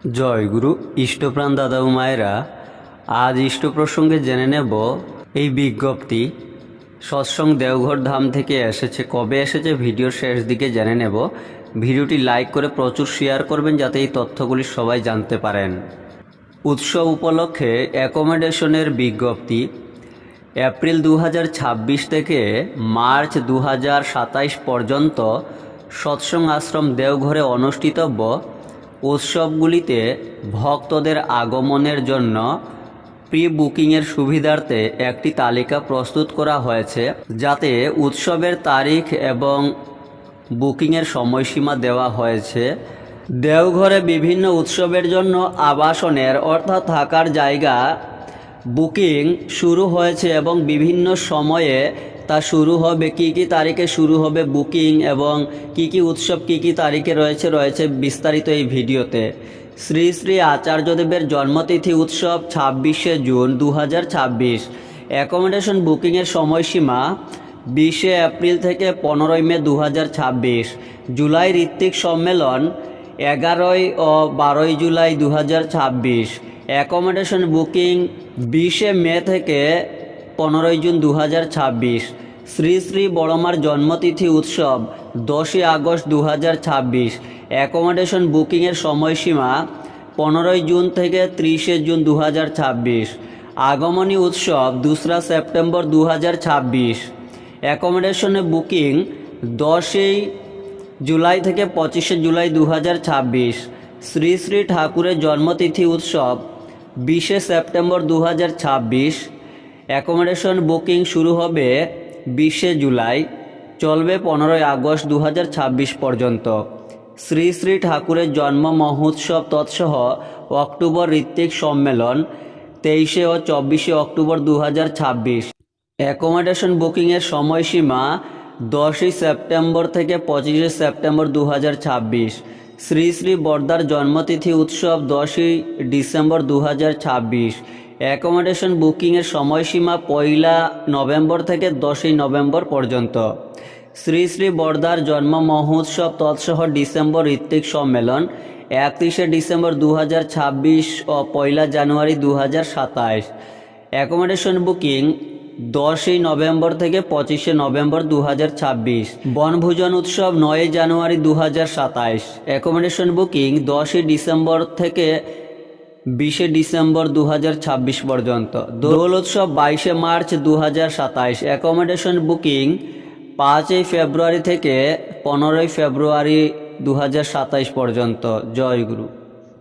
জয় গুরু। ইষ্টপ্রাণ দাদা ও মায়েরা, আজ ইষ্ট প্রসঙ্গে জেনে নেব এই বিজ্ঞপ্তি সৎসঙ্গ দেওঘর ধাম থেকে এসেছে। কবে এসেছে ভিডিওর শেষ দিকে জেনে নেব। ভিডিওটি লাইক করে প্রচুর শেয়ার করবেন যাতে এই তথ্যগুলি সবাই জানতে পারেন। উৎসব উপলক্ষে অ্যাকোমোডেশনের বিজ্ঞপ্তি এপ্রিল 2026 থেকে মার্চ 2027 পর্যন্ত সৎসঙ্গ আশ্রম দেওঘরে অনুষ্ঠিতব্য উৎসবগুলিতে ভক্তদের আগমনের জন্য প্রি বুকিংয়ের সুবিধার্থে একটি তালিকা প্রস্তুত করা হয়েছে, যাতে উৎসবের তারিখ এবং বুকিংয়ের সময়সীমা দেওয়া হয়েছে। দেওঘরে বিভিন্ন উৎসবের জন্য আবাসনের অর্থাৎ থাকার জায়গা বুকিং শুরু হয়েছে এবং বিভিন্ন সময়ে তা শুরু হবে। কি তারিখে শুরু হবে বুকিং এবং কি উৎসব কি তারিখে রয়েছে বিস্তারিত এই ভিডিওতে। শ্রী শ্রী আচার্যদেবের জন্মতিথি উৎসব 26শে জুন 2026। অ্যাকোমোডেশন বুকিংয়ের সময়সীমা 20শে এপ্রিল থেকে 15ই মে 2026। জুলাই ঋত্বিক সম্মেলন 11 ও 12 জুলাই 2026। অ্যাকোমোডেশন বুকিং 20শে মে থেকে 15ই জুন 2026। শ্রী শ্রী বড়মার জন্মতিথি উৎসব 10ই আগস্ট 2026। অ্যাকোমোডেশন বুকিংয়ের সময়সীমা 15ই জুন থেকে 30শে জুন 2026। আগমনী উৎসব 2রা সেপ্টেম্বর 2026। অ্যাকোমোডেশনে বুকিং 10ই জুলাই থেকে 25শে জুলাই 2026। শ্রী শ্রী ঠাকুরের জন্মতিথি উৎসব 20শে সেপ্টেম্বর 2026। অ্যাকোমোডেশন বুকিং শুরু হবে 20শে জুলাই, চলবে 15ই আগস্ট 2026 পর্যন্ত। শ্রী শ্রী ঠাকুরের জন্ম মহোৎসব তৎসহ অক্টোবর ঋত্বিক সম্মেলন 23শে ও 24শে অক্টোবর 2026। অ্যাকোমোডেশন বুকিংয়ের সময়সীমা 10ই সেপ্টেম্বর থেকে 25শে সেপ্টেম্বর 2026। শ্রী শ্রী বর্দার জন্মতিথি উৎসব 10ই ডিসেম্বর 2026। অ্যাকোমোডেশন বুকিংয়ের সময়সীমা 1 নভেম্বর থেকে 10ই নভেম্বর পর্যন্ত। শ্রী শ্রী বর্দার জন্ম মহোৎসব তৎসহ ডিসেম্বর ঋত্বিক সম্মেলন 31শে ডিসেম্বর 2026 ও 1 জানুয়ারি 2027। অ্যাকোমোডেশন বুকিং 10ই নভেম্বর থেকে 25শে নভেম্বর 2026। বনভোজন উৎসব 9 জানুয়ারি 2027। অ্যাকোমোডেশন বুকিং 10ই ডিসেম্বর থেকে 20শে ডিসেম্বর 2026 পর্যন্ত। দোল উৎসব 22শে মার্চ 2027। অ্যাকোমোডেশন বুকিং 5ই ফেব্রুয়ারি থেকে 15ই ফেব্রুয়ারি 2027 পর্যন্ত। জয় গুরু।